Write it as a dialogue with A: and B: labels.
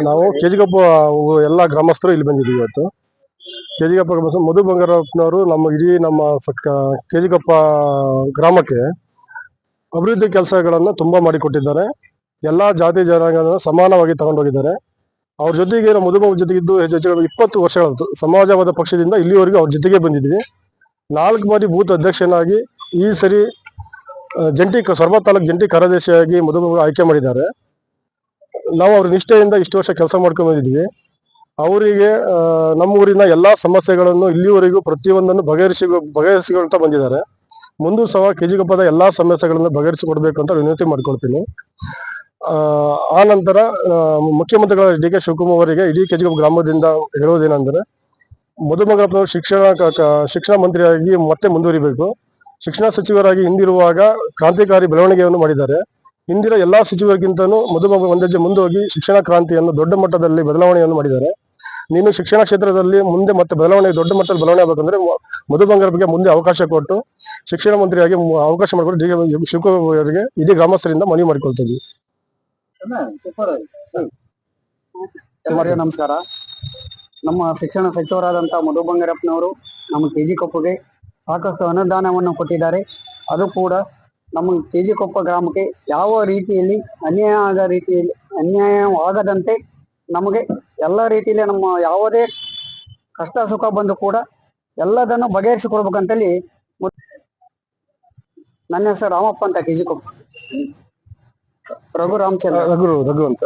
A: ನಾವು ಕೆಜಿಗಪ್ಪ ಎಲ್ಲ ಗ್ರಾಮಸ್ಥರು ಇಲ್ಲಿ ಬಂದಿದ್ದೀವಿ ಇವತ್ತು. ಕೆಜಿಗಪ್ಪ ಗ್ರಾಮಸ್ಥರು ಮಧು ಬಂಗಾರಪ್ಪನವರು ನಮ್ಮ ಕೆಜಿಗಪ್ಪ ಗ್ರಾಮಕ್ಕೆ ಅಭಿವೃದ್ಧಿ ಕೆಲಸಗಳನ್ನು ತುಂಬಾ ಮಾಡಿಕೊಟ್ಟಿದ್ದಾರೆ. ಎಲ್ಲಾ ಜಾತಿ ಜನಾಂಗವನ್ನು ಸಮಾನವಾಗಿ ತಗೊಂಡೋಗಿದ್ದಾರೆ. ಅವ್ರ ಜೊತೆಗೆ ಮಧುಬಾಬು ಜೊತೆಗಿದ್ದು 20 ವರ್ಷಗಳಾಯ್ತು. ಸಮಾಜವಾದ ಪಕ್ಷದಿಂದ ಇಲ್ಲಿವರೆಗೂ ಅವ್ರ ಜೊತೆಗೆ ಬಂದಿದ್ವಿ. 4 ಬಾರಿ ಬೂತ್ ಅಧ್ಯಕ್ಷನಾಗಿ ಈ ಸರಿ ಸೊರಬ ತಾಲೂಕು ಜಂಟಿ ಕಾರ್ಯದರ್ಶಿಯಾಗಿ ಮಧುಬಾಬು ಆಯ್ಕೆ ಮಾಡಿದ್ದಾರೆ. ನಾವು ಅವ್ರ ನಿಷ್ಠೆಯಿಂದ ಇಷ್ಟು ವರ್ಷ ಕೆಲಸ ಮಾಡ್ಕೊಂಡು ಬಂದಿದ್ವಿ. ಅವರಿಗೆ ನಮ್ಮೂರಿನ ಎಲ್ಲಾ ಸಮಸ್ಯೆಗಳನ್ನು ಇಲ್ಲಿವರೆಗೂ ಪ್ರತಿಯೊಂದನ್ನು ಬಗೆಹರಿಸಿಕೊಳ್ತಾ ಬಂದಿದ್ದಾರೆ. ಮುಂದೂ ಸಹ ಕೆಜಿಗಪ್ಪದ ಎಲ್ಲಾ ಸಮಸ್ಯೆಗಳನ್ನು ಬಗೆಹರಿಸಿಕೊಡ್ಬೇಕು ಅಂತ ವಿನಂತಿ ಮಾಡ್ಕೊಳ್ತೀನಿ. ಆ ನಂತರ ಮುಖ್ಯಮಂತ್ರಿಗಳ ಡಿ.ಕೆ. ಶಿವಕುಮಾರ್ ಅವರಿಗೆ ಇಡೀ ಕೆಜಿಗಪ್ಪ ಗ್ರಾಮದಿಂದ ಹೇಳುವುದೇನೆಂದರೆ, ಮಧುಬಂಗಾರಪ್ಪನವರು ಶಿಕ್ಷಣ ಮಂತ್ರಿಯಾಗಿ ಮತ್ತೆ ಮುಂದುವರಿಬೇಕು. ಶಿಕ್ಷಣ ಸಚಿವರಾಗಿ ಹಿಂದಿರುವಾಗ ಕ್ರಾಂತಿಕಾರಿ ಬೆಳವಣಿಗೆಯನ್ನು ಮಾಡಿದ್ದಾರೆ. ಹಿಂದಿನ ಎಲ್ಲಾ ಸಚಿವರಿಗಿಂತಲೂ ಮಧುಬಾಬು ಒಂದ್ ಹೆಜ್ಜೆ ಮುಂದೋಗಿ ಶಿಕ್ಷಣ ಕ್ರಾಂತಿಯನ್ನು ದೊಡ್ಡ ಮಟ್ಟದಲ್ಲಿ ಬದಲಾವಣೆಯನ್ನು ಮಾಡಿದ್ದಾರೆ. ನೀನು ಶಿಕ್ಷಣ ಕ್ಷೇತ್ರದಲ್ಲಿ ಮುಂದೆ ಮತ್ತೆ ದೊಡ್ಡ ಮಟ್ಟದಲ್ಲಿ ಬದಲಾವಣೆ ಆಗಬೇಕಂದ್ರೆ ಮಧು ಬಂಗಾರಪ್ಪಗೆ ಮುಂದೆ ಅವಕಾಶ ಕೊಟ್ಟು ಶಿಕ್ಷಣ ಮಂತ್ರಿಯಾಗಿ ಅವಕಾಶ ಮಾಡಿಕೊಟ್ಟು ಡಿ.ಕೆ. ಶಿವಕುಮಾರ್ ಅವರಿಗೆ ಇಡೀ ಗ್ರಾಮಸ್ಥರಿಂದ ಮನವಿ ಮಾಡಿಕೊಳ್ತೀವಿ.
B: ಎಲ್ಲರಿಗೂ ನಮಸ್ಕಾರ. ನಮ್ಮ ಶಿಕ್ಷಣ ಸಚಿವರಾದಂತಹ ಮಧು ಬಂಗಾರಪ್ಪನವರು ನಮ್ಮ ಕೆಜಿಕೊಪ್ಪಗೆ ಸಾಕಷ್ಟು ಅನುದಾನವನ್ನು ಕೊಟ್ಟಿದ್ದಾರೆ. ಅದು ಕೂಡ ನಮ್ಮ ಕೆಜಿಕೊಪ್ಪ ಗ್ರಾಮಕ್ಕೆ ಯಾವ ರೀತಿಯಲ್ಲಿ ಅನ್ಯಾಯವಾಗದಂತೆ ನಮಗೆ ಎಲ್ಲ ರೀತಿಯಲ್ಲಿ ನಮ್ಮ ಯಾವುದೇ ಕಷ್ಟ ಸುಖ ಬಂದು ಕೂಡ ಎಲ್ಲದನ್ನು ಬಗೆಹರಿಸಿಕೊಡ್ಬೇಕಂತೇಳಿ. ನನ್ನ ಹೆಸರು ರಾಮಪ್ಪ ಅಂತ, ಕೆಜಿಕೊಪ್ಪ. ರಘು ಅಂತ.